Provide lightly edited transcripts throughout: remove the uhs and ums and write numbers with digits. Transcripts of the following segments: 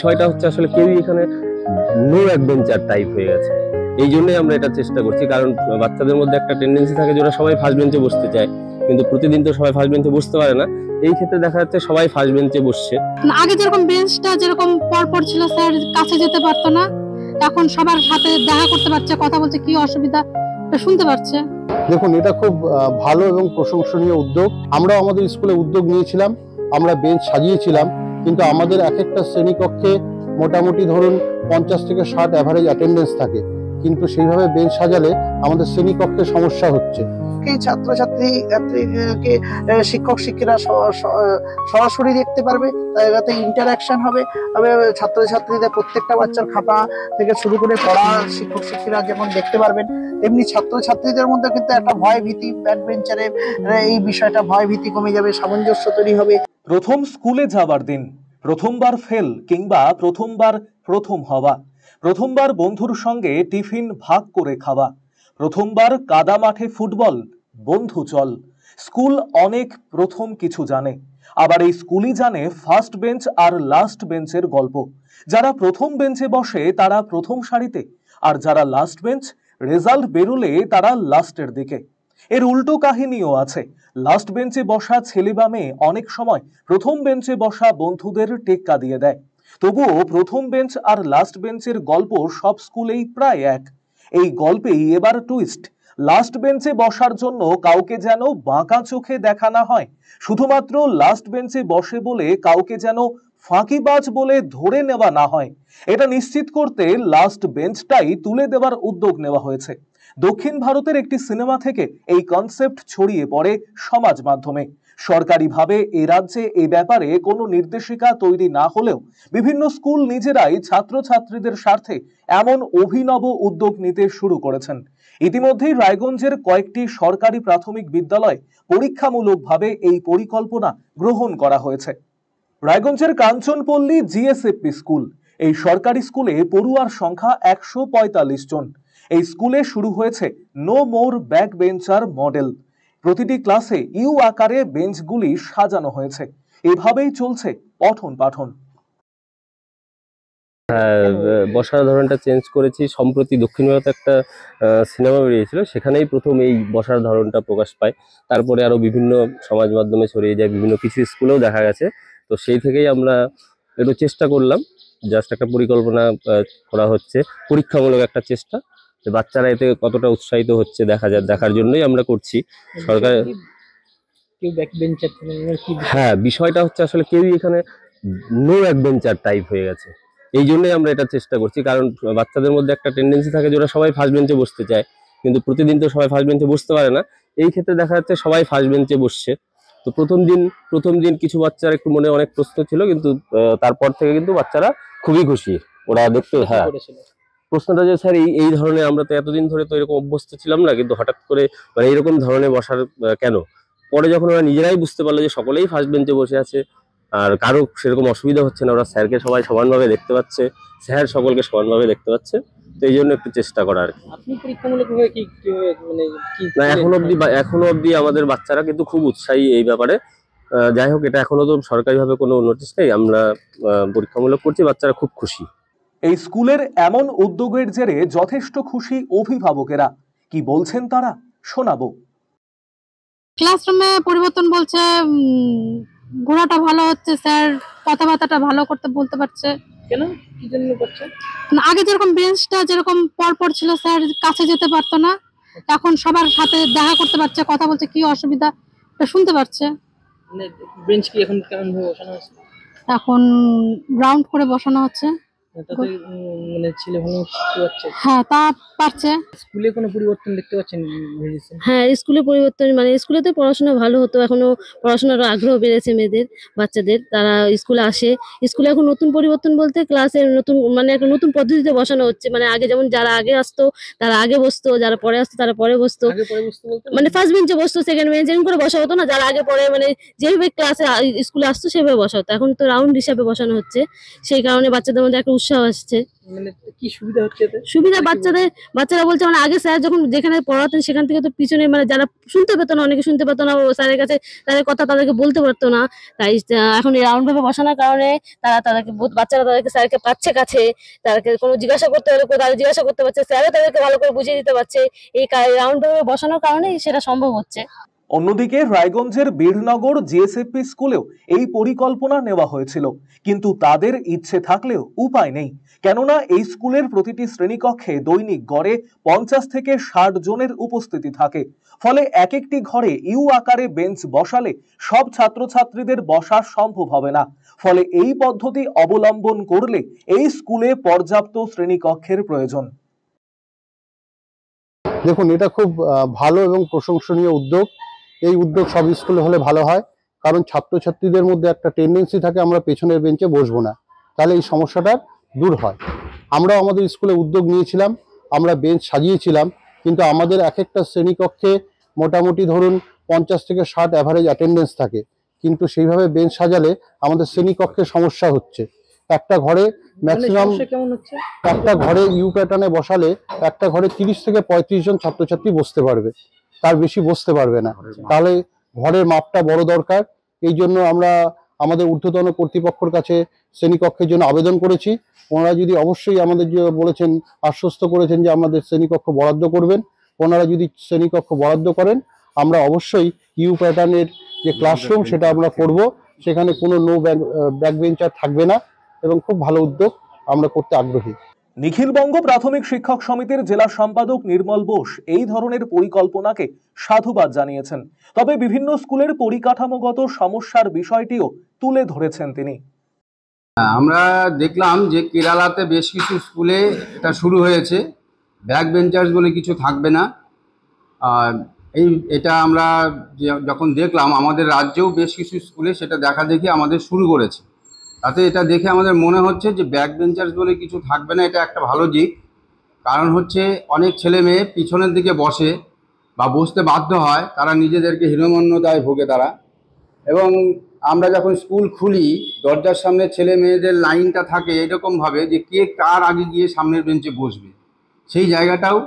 বিষয়টা হচ্ছে আসলে কেউই এখানে নো অ্যাডভেঞ্চার টাইপ হয়ে গেছে। এই জন্যই আমরা এটা চেষ্টা করছি, কারণ বাচ্চাদের মধ্যে একটা টেন্ডেন্সি থাকে যে ওরা সবাই ফার্স্ট বেঞ্চে বসতে চায়, কিন্তু প্রতিদিন তো সবাই ফার্স্ট বেঞ্চে বসতে পারে না। এই ক্ষেত্রে দেখা যাচ্ছে সবাই ফার্স্ট বেঞ্চে বসছে। আগে যেরকম বেঞ্চটা যেরকম পর ছিল, স্যার কাছে যেতে পারতো না, এখন সবার সাথে দেখা করতে পারছে, কথা বলছে, কি অসুবিধা শুনতে পারছে। দেখুন, এটা খুব ভালো এবং প্রশংসনীয় উদ্যোগ। আমরা আমাদের স্কুলে উদ্যোগ নিয়েছিলাম, আমরা বেঞ্চ সাজিয়েছিলাম, কিন্তু আমাদের এক একটা শ্রেণীকক্ষে মোটামুটি ধরুন 50 থেকে 60 অ্যাভারেজ অ্যাটেন্ডেন্স থাকে, কিন্তু সেইভাবে বেঞ্চ সাজালে আমাদের শ্রেণীকক্ষে সমস্যা হচ্ছে। ছাত্রছাত্রীকে শিক্ষক শিক্ষিকা সরাসরি দেখতে পারবে, তাতে ইন্টারাকশন হবে। ছাত্রছাত্রীদের প্রত্যেকটা বাচ্চার খাতা থেকে শুরু করে পড়া শিক্ষক শিক্ষিকা যেমন দেখতে পারবেন, তেমনি ছাত্রছাত্রীদের মধ্যে কিন্তু একটা ভয় ভীতি, ব্যাক বেঞ্চারের এই বিষয়টা ভয় ভীতি কমে যাবে, সামঞ্জস্য তৈরি হবে। প্রথম স্কুলে যাবার দিন, প্রথমবার ফেল কিংবা প্রথমবার প্রথম হওয়া, প্রথমবার বন্ধুর সঙ্গে টিফিন ভাগ করে খাওয়া, প্রথমবার কাদা মাঠে ফুটবল, বন্ধু চল। স্কুল অনেক প্রথম কিছু জানে, আবার এই স্কুলই জানে ফার্স্ট বেঞ্চ আর লাস্ট বেঞ্চের গল্প। যারা প্রথম বেঞ্চে বসে তারা প্রথম সারিতে, আর যারা লাস্ট বেঞ্চ, রেজাল্ট বেরোলে তারা লাস্টের দিকে। এর উল্টো কাহিনীও আছে। লাস্ট বেঞ্চে বসা ছেলে বা মেয়ে অনেক সময় প্রথম বেঞ্চে বসা বন্ধুদের টেক্কা দিয়ে দেয়। তবুও প্রথম বেঞ্চ আর লাস্ট বেঞ্চের গল্প সব স্কুলেই প্রায় এক। এই গল্পেই এবার টুইস্ট। লাস্ট বেঞ্চে বসার জন্য কাউকে যেন বাঁকা চোখে দেখা না হয়, শুধুমাত্র লাস্ট বেঞ্চে বসে বলে কাউকে যেন ফাঁকিবাজ বলে ধরে নেওয়া না হয়। এটা নিশ্চিত করতে লাস্ট বেঞ্চটাই তুলে দেওয়ার উদ্যোগ নেওয়া হয়েছে। দক্ষিণ ভারতের একটি সিনেমা থেকে এই কনসেপ্ট ছড়িয়ে পড়ে সমাজ মাধ্যমে। সরকারিভাবে এ রাজ্যে এই ব্যাপারে কোনো নির্দেশিকা তৈরি না হলেও বিভিন্ন স্কুল নিজেরাই ছাত্রছাত্রীদের স্বার্থে এমন অভিনব উদ্যোগ নিতে শুরু করেছেন। ইতিমধ্যেই রায়গঞ্জের কয়েকটি সরকারি প্রাথমিক বিদ্যালয়ে পরীক্ষামূলকভাবে এই পরিকল্পনা গ্রহণ করা হয়েছে। রায়গঞ্জের কাঞ্চনপল্লী জিএসএপি স্কুল, এই সরকারি স্কুলে পড়ুয়ার সংখ্যা 145 জন। এই স্কুলে শুরু হয়েছে no more back bencher model. প্রতিটি ক্লাসে ইউ আকারে বেঞ্চগুলি সাজানো হয়েছে। এভাবেই চলছে পঠন পাঠন। বসার ধরনটা চেঞ্জ করেছি। সম্প্রতি দক্ষিণ ভারতে একটা সিনেমা বেরিয়েছিল, সেখানেই প্রথম এই বসার ধরনটা প্রকাশ পায়। তারপরে আরো বিভিন্ন সমাজ মাধ্যমে ছড়িয়ে যায়, বিভিন্ন কিছু স্কুলেও দেখা গেছে। তো সেই থেকেই আমরা একটু চেষ্টা করলাম, জাস্ট একটা পরিকল্পনা করা হচ্ছে, পরীক্ষামূলক একটা চেষ্টা, যে বাচ্চারা এতে কতটা উৎসাহিত হচ্ছে দেখার জন্যই আমরা করছি। সরকার হ্যাঁ, বিষয়টা হচ্ছে আসলে কেউই এখানে নো অ্যাডভেঞ্চার টাইপ হয়ে গেছে। এই জন্যই আমরা এটা চেষ্টা করছি, কারণ বাচ্চাদের মধ্যে একটা টেন্ডেন্সি থাকে যে ওরা সবাই ফার্স্ট বেঞ্চে বসতে চায়, কিন্তু প্রতিদিন তো সবাই ফার্স্ট বেঞ্চে বসতে পারে না। এই ক্ষেত্রে দেখা যাচ্ছে সবাই ফার্স্ট বেঞ্চে বসছে। তো প্রথম দিন কিছু বাচ্চার একটু মনে অনেক প্রশ্ন ছিল, কিন্তু তারপর থেকে কিন্তু বাচ্চারা খুবই খুশি। ওরা দেখতে প্রশ্নটা যে স্যার এই ধরনের, আমরা তো এতদিন ধরে তো এরকম অভ্যস্ত ছিলাম না, কিন্তু হঠাৎ করে মানে এইরকম ধরনের বসার কেন। পরে যখন ওরা নিজেরাই বুঝতে পারলো যে সকলেই ফার্স্ট বেঞ্চে বসে আছে আর কারো সেরকম অসুবিধা হচ্ছে না, ওরা স্যারকে সবাই সমানভাবে দেখতে পাচ্ছে, স্যার সকলকে সমানভাবে দেখতে পাচ্ছে। তো এই জন্য একটু চেষ্টা করা আর কি। আপনি পরীক্ষামূলকভাবে না, এখনো অবধি আমাদের বাচ্চারা কিন্তু খুব উৎসাহী এই ব্যাপারে। যাই হোক, এটা এখনো তো সরকারিভাবে কোনো নোটিশ নেই, আমরা পরীক্ষামূলক করছি, বাচ্চারা খুব খুশি। এই স্কুলের এমন উদ্যোগের জেরে যথেষ্ট খুশি অভিভাবকেরা। কি বলছেন তারা শোনাবো। ক্লাসরুমে পরিবর্তন বলছে, ঘোরাটা ভালো হচ্ছে, স্যার কথাবার্তাটা ভালো করতে বলতে পারছে। কেন, কি জন্য করছে? আগে যেরকম বেঞ্চটা যেরকম পর ছিল, স্যার কাছে যেতে পারতো না, এখন সবার সাথে দেখা করতে পারছে, কথা বলছে, কি অসুবিধা শুনতে পারছে। বেঞ্চ কি এখন কেমন ভাবে বসানো হচ্ছে? এখন রাউন্ড করে বসানো হচ্ছে। ছেলে ভালো শিখতে পারছে? হ্যাঁ, তা পারছে। স্কুলে কোনো পরিবর্তন দেখতে পাচ্ছেন? হ্যাঁ, স্কুলে পরিবর্তন স্কুলে তো পড়াশোনা ভালো হতো, এখনো পড়াশোনার আগ্রহ বেড়েছে মেয়েদের, বাচ্চাদের। তারা স্কুলে আসে। স্কুলে এখন নতুন পরিবর্তন বলতে ক্লাসের নতুন একটা নতুন পদ্ধতিতে বসানো হচ্ছে। আগে যেমন যারা আগে আসতো তারা আগে বসতো, যারা পরে আসতো তারা পরে বসতো। ফার্স্ট বেঞ্চে বসতো, সেকেন্ড বেঞ্চে এরকম করে বসা হতো না। যারা আগে পরে যেভাবে ক্লাসে স্কুলে আসতো সেভাবে বসা হতো। এখন তো রাউন্ড হিসাবে বসানো হচ্ছে, সেই কারণে বাচ্চাদের মধ্যে একটা উৎসাহ সমস্যাও আসছে। মানে কি সুবিধা হচ্ছে এতে? সুবিধা বাচ্চারা বলছে মানে আগে স্যার যখন যেখানে পড়াতেন সেখান থেকে তো পিছনে মানে যারা শুনতে পেতো না, অনেকে শুনতে পেতো না, ও স্যারের কাছে তাদের কথা তাদেরকে বলতে পারতো না। তাই এখন এই রাউন্ড ভাবে বসানোর কারণে বাচ্চারা তাদেরকে স্যারকে পাচ্ছে কাছে, তাদেরকে কোনো জিজ্ঞাসা করতে হলে তাদের জিজ্ঞাসা করতে পারছে, স্যারও তাদেরকে ভালো করে বুঝিয়ে দিতে পারছে। এই রাউন্ড ভাবে বসানোর কারণেই সেটা সম্ভব হচ্ছে। অন্যদিকে রায়গঞ্জের বীরনগর জিএসএফপি স্কুলেও এই পরিকল্পনা নেওয়া হয়েছিল, কিন্তু তাদের ইচ্ছে থাকলেও উপায় নেই। কেননা এই স্কুলের প্রতিটি শ্রেণীকক্ষে দৈনিক গড়ে 50 থেকে 60 জনের উপস্থিতি থাকে। ফলে এক একটি ঘরে ইউ আকারে বেঞ্চ বসালে সব ছাত্রছাত্রীদের বসা সম্ভব হবে না। ফলে এই পদ্ধতি অবলম্বন করলে এই স্কুলে পর্যাপ্ত শ্রেণীকক্ষের প্রয়োজন। দেখুন, এটা খুব ভালো এবং প্রশংসনীয় উদ্যোগ। এই উদ্যোগ সব স্কুলে হলে ভালো হয়, কারণ ছাত্রছাত্রীদের মধ্যে একটা টেন্ডেন্সি থাকে আমরা পেছনের বেঞ্চে বসবো না, তাহলে এই সমস্যাটা দূর হয়। আমরাও আমাদের স্কুলে উদ্যোগ নিয়েছিলাম, আমরা বেঞ্চ সাজিয়েছিলাম, কিন্তু আমাদের এক একটা শ্রেণীকক্ষে মোটামুটি ধরুন 50 থেকে 60 অ্যাভারেজ অ্যাটেন্ডেন্স থাকে, কিন্তু সেইভাবে বেঞ্চ সাজালে আমাদের শ্রেণীকক্ষে সমস্যা হচ্ছে। একটা ঘরে ম্যাক্সিমাম কেমন হচ্ছে? একটা ঘরে ইউ প্যাটার্নে বসালে একটা ঘরে 30 থেকে 35 জন ছাত্রছাত্রী বসতে পারবে, তার বেশি বসতে পারবে না। তাহলে ঘরের মাপটা বড় দরকার। এই জন্য আমরা আমাদের ঊর্ধ্বতন কর্তৃপক্ষের কাছে শ্রেণীকক্ষের জন্য আবেদন করেছি। ওনারা যদি অবশ্যই আমাদের যে বলেছেন, আশ্বস্ত করেছেন যে আমাদের শ্রেণীকক্ষ বরাদ্দ করবেন। ওনারা যদি শ্রেণীকক্ষ বরাদ্দ করেন, আমরা অবশ্যই ইউ প্যাটার্নের যে ক্লাসরুম সেটা আমরা করব, সেখানে কোনো ব্যাক বেঞ্চার থাকবে না, এবং খুব ভালো উদ্যোগ, আমরা করতে আগ্রহী। নিখিলবঙ্গ প্রাথমিক শিক্ষক সমিতির জেলা সম্পাদক নির্মল বোস এই ধরনের পরিকল্পনাকে সাধুবাদ জানিয়েছেন। তবে বিভিন্ন স্কুলের পরিকাঠামোগত সমস্যার বিষয়টিও তুলে ধরেছেন তিনি। আমরা দেখলাম যে কেরালাতে বেশ কিছু স্কুলে এটা শুরু হয়েছে, ব্যাক বেঞ্চার্স বলে কিছু থাকবে না। এটা আমরা যখন দেখলাম, আমাদের রাজ্যেও বেশ কিছু স্কুলে সেটা দেখা দেখি আমাদের শুরু করেছে। তাতে এটা দেখে আমাদের মনে হচ্ছে যে ব্যাক বেঞ্চার্স বলে কিছু থাকবে না, এটা একটা ভালো দিক। কারণ হচ্ছে অনেক ছেলে মেয়ে পিছনের দিকে বসে বা বসতে বাধ্য হয়, তারা নিজেদেরকে হীনমন্যতায় ভোগে তারা। এবং আমরা যখন স্কুল খুলি, দরজার সামনে ছেলে মেয়েদের লাইনটা থাকে এরকমভাবে যে কে কার আগে গিয়ে সামনের বেঞ্চে বসবে, সেই জায়গাটাও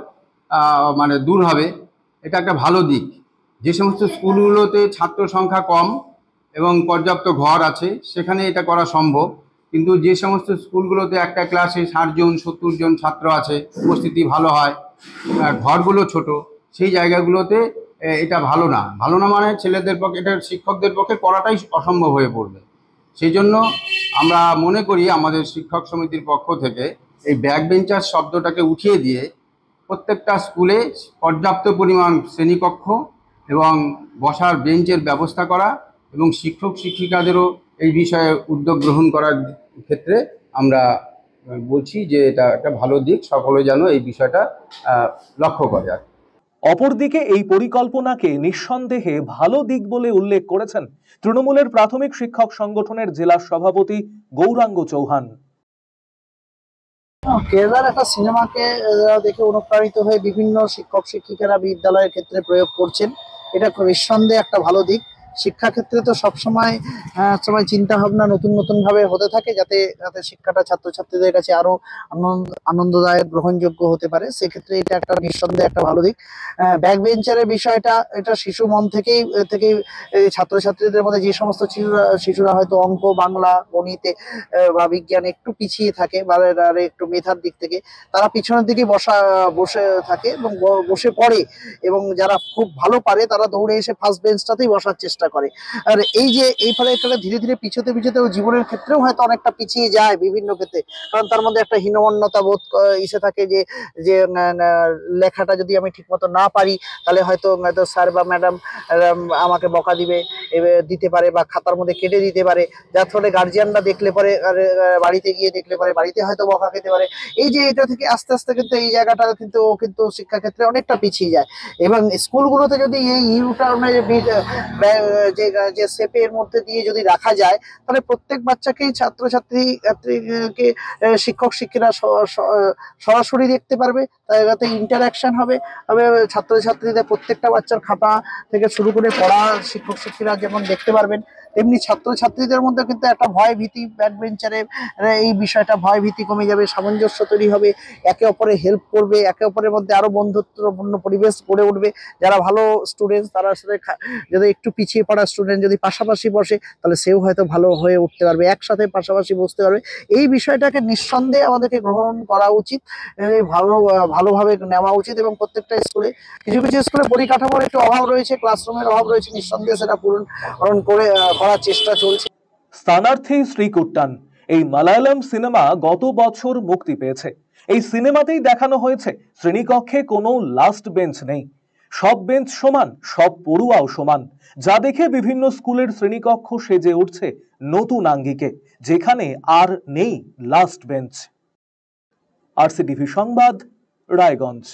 মানে দূর হবে। এটা একটা ভালো দিক। যে সমস্ত স্কুলগুলোতে ছাত্র সংখ্যা কম এবং পর্যাপ্ত ঘর আছে সেখানে এটা করা সম্ভব, কিন্তু যে সমস্ত স্কুলগুলোতে একটা ক্লাসে 60 জন 70 জন ছাত্র আছে, উপস্থিতি ভালো হয়, ঘরগুলো ছোট, সেই জায়গাগুলোতে এটা ভালো না মানে ছেলেদের পক্ষে, এটা শিক্ষকদের পক্ষে করাটাই অসম্ভব হয়ে পড়বে। সেই জন্য আমরা মনে করি আমাদের শিক্ষক সমিতির পক্ষ থেকে এই ব্যাক বেঞ্চার শব্দটাকে উঠিয়ে দিয়ে প্রত্যেকটা স্কুলে পর্যাপ্ত পরিমাণ শ্রেণীকক্ষ এবং বসার বেঞ্চের ব্যবস্থা করা, এবং শিক্ষক শিক্ষিকাদেরও এই বিষয়ে উদ্যোগ গ্রহণ করার ক্ষেত্রে আমরা বলছি যে এটা একটা ভালো দিক, সকলে যেন এই বিষয়টা লক্ষ্য করে। অপরদিকে এই পরিকল্পনাকে নিঃসন্দেহে ভালো দিক বলে উল্লেখ করেছেন তৃণমূলের প্রাথমিক শিক্ষক সংগঠনের জেলা সভাপতি গৌরাঙ্গ চৌহান। কেরালার একটা সিনেমাকে দেখে অনুপ্রাণিত হয়ে বিভিন্ন শিক্ষক শিক্ষিকারা বিদ্যালয়ের ক্ষেত্রে প্রয়োগ করছেন, এটা নিঃসন্দেহে একটা ভালো দিক। শিক্ষাক্ষেত্রে তো সবসময় চিন্তা ভাবনা নতুন নতুন ভাবে হতে থাকে, যাতে শিক্ষাটা ছাত্রছাত্রীদের কাছে আরো আনন্দদায়ক গ্রহণযোগ্য হতে পারে। সেক্ষেত্রে এটা একটা নিঃসন্দেহে একটা ভালো দিক। ব্যাক বেঞ্চারের বিষয়টা, এটা শিশু মন থেকেই ছাত্রছাত্রীদের মধ্যে যে সমস্ত শিশুরা হয়তো অঙ্ক, বাংলা, গণিতে বা বিজ্ঞানে একটু পিছিয়ে থাকে বা একটু মেধার দিক থেকে, তারা পিছনের দিকে বসে থাকে এবং বসে পড়ে, এবং যারা খুব ভালো পারে তারা দৌড়ে এসে ফার্স্ট বেঞ্চটাতেই বসার চেষ্টা করে। আর এই ফলে ধীরে ধীরে পিছতে জীবনের ক্ষেত্রেও হয়তো অনেকটা পিছিয়ে যায় বিভিন্ন ক্ষেত্রে, কারণ তার মধ্যে একটা হীনমন্যতা বোধ ইসে থাকে যে লেখাটা যদি আমি ঠিক মতো না পারি তাহলে হয়তো স্যার বা ম্যাডাম আমাকে বকা দিতে পারে বা খাতার মধ্যে কেটে দিতে পারে, যার ফলে গার্জিয়ানরা দেখলে পরে বাড়িতে গিয়ে দেখলে পরে বাড়িতে হয়তো বকা খেতে পারে। এই যে এটা থেকে আস্তে আস্তে কিন্তু এই জায়গাটা কিন্তু শিক্ষাক্ষেত্রে অনেকটা পিছিয়ে যায়। এবং স্কুলগুলোতে যদি এই ইউটার্নের যে শেপের মধ্যে দিয়ে যদি রাখা যায়, তাহলে প্রত্যেক বাচ্চাকেই ছাত্রছাত্রীকে শিক্ষক শিক্ষিকা সরাসরি দেখতে পারবে, তাতে ইন্টারাকশন হবে। ছাত্রছাত্রীদের প্রত্যেকটা বাচ্চার খাতা থেকে শুরু করে পড়া শিক্ষক শিক্ষিকা যেমন দেখতে পারবেন, তেমনি ছাত্রছাত্রীদের মধ্যে কিন্তু একটা ভয় ভীতি, ব্যাক বেঞ্চারের এই বিষয়টা ভয় ভীতি কমে যাবে, সামঞ্জস্য তৈরি হবে, একে অপরে হেল্প করবে, একে অপরের মধ্যে আরো বন্ধুত্বপূর্ণ পরিবেশ গড়ে উঠবে। যারা ভালো স্টুডেন্ট তারা সাথে যদি একটু পিছিয়ে পড়া স্টুডেন্ট যদি পাশাপাশি বসে তাহলে সেও হয়তো ভালো হয়ে উঠতে পারবে, একসাথে পাশাপাশি বসতে পারবে। এই বিষয়টাকে নিঃসন্দেহে আমাদেরকে গ্রহণ করা উচিত, ভালোভাবে নেওয়া উচিত। এবং প্রত্যেকটা স্কুলে কিছু কিছু স্কুলে পরিকাঠামোর একটু অভাব রয়েছে, ক্লাসরুমের অভাব রয়েছে, নিঃসন্দেহে সেটা পূরণ করার চেষ্টা চলছে। স্থানার্থী শ্রীকুট্টান এই মালায়ালাম সিনেমা গত বছর মুক্তি পেয়েছে। এই সিনেমাতেই দেখানো হয়েছে শ্রেণীকক্ষে কোনো লাস্ট বেঞ্চ নেই, সব বেঞ্চ সমান, সব পড়ুয়াও সমান, যা দেখে বিভিন্ন স্কুলের শ্রেণীকক্ষ সেজে উঠছে নতুন আঙ্গিকে, যেখানে আর নেই লাস্ট বেঞ্চ। RCTV সংবাদ, রায়গঞ্জ।